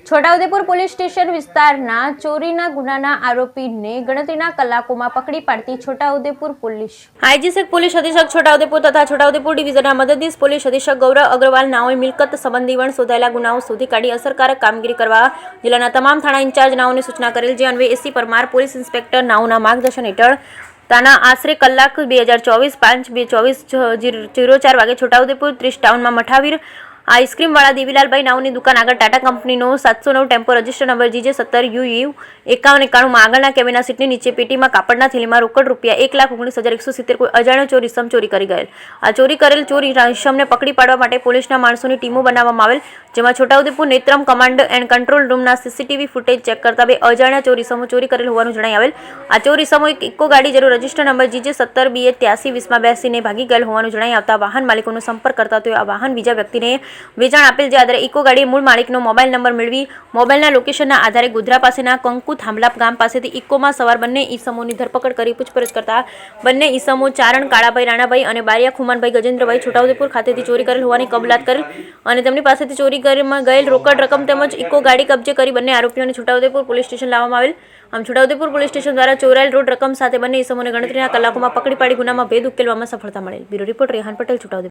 Chhota Udepur police station વિસ્તારના ચોરીના ગુનાના આરોપીને ગણતરીના કલાકોમાં પકડી પાડતી છોટાઉદેપુર પોલીસ આઈજીસેક પોલીસ અધિક્ષક છોટાઉદેપુર તથા છોટાઉદેપુર ડિવિઝનના મદદનીશ પોલીસ અધિક્ષક ગૌરવ અગ્રવાલ નાઓએ મિલકત સંબંધી શોધાયેલા ગુનાઓ શોધી કાઢી અસરકારક કામગીરી કરવા જિલ્લાના તમામ થાણા ઇન્ચાર્જ નાઓને સૂચના કરેલ, જે અન્વયે એસી પરમાર પોલીસ ઇન્સ્પેક્ટર નાઓના માર્ગદર્શન હેઠળ તાના આશરે કલાક 2024-5-24:04 વાગે છોટાઉદેપુર 30 ટાઉનમાં મઠાવીર આઈસ્ક્રીમવાળા દેવીલાલભાઈ નાઓની દુકાન આગળ ટાટા કંપનીનો 709 ટેમ્પો રજિસ્ટર નંબર GJ17UU 5191 માં આગળના કેબિનના સીટની નીચે પેટીમાં કાપડના થેલીમાં રોકડ રૂપિયા 1,19,170 કોઈ અજાણ્યો ચોર ઇસમ ચોરી કરી ગયેલ. આ ચોરી કરેલ ચોરી ઇસમને પકડી પાડવા માટે પોલીસના માણસોની ટીમો બનાવવામાં આવેલ, જેમાં Chhota Udepur Netram command and control રૂમના સીસીટીવી ફૂટેજ ચેક કરતા બે અજાણ્યા ચોર ઇસમો ચોરી કરેલ હોવાનું જણાઈ આવેલ. આ ચોર ઇસમો એક ઇકો ગાડી જેનો રજિસ્ટર નંબર GJ17BA8320 માં બેસીને ભાગી ગયેલ હોવાનું જણાઈ આવતા વાહન માલિકોનો સંપર્ક કરતા તેઓ આ વાહન બીજા વ્યક્તિને વેચાણ આપેલ, જે આધારે ઇકો ગાડીએ મૂળ માલિકનો મોબાઈલ નંબર મેળવી મોબાઈલના લોકેશનના આધારે ગોધરા પાસેના કંકુ થાંભલા ગામ પાસેથી ઇકોમાં સવાર બંને ઈસમોની ધરપકડ કરી પૂછપરછ કરતા બંને ઈસમો ચારણ કાળાભાઈ રાણાભાઈ અને બારિયા ખુમાનભાઈ ગજેન્દ્રભાઈ છોટાઉદેપુર ખાતેથી ચોરી કરેલ હોવાની કબૂલાત કરેલ અને તેમની પાસેથી ચોરી કરવામાં ગયેલ રોકડ રકમ તેમજ ઇકો ગાડી કબજે કરી બંને આરોપીઓને છોટાઉદેપુર પોલીસ સ્ટેશન લાવવામાં આવેલ. આમ છોટાઉદેપુર પોલીસ સ્ટેશન દ્વારા ચોરાયેલ રોડ રકમ સાથે બંને ઈસમોને ગણતરીના કલાકોમાં પકડી પાડી ગુનામાં ભેદ ઉકેલવામાં સફળતા મળેલ. Bureau report Rehan Patel, Chhota Udepur.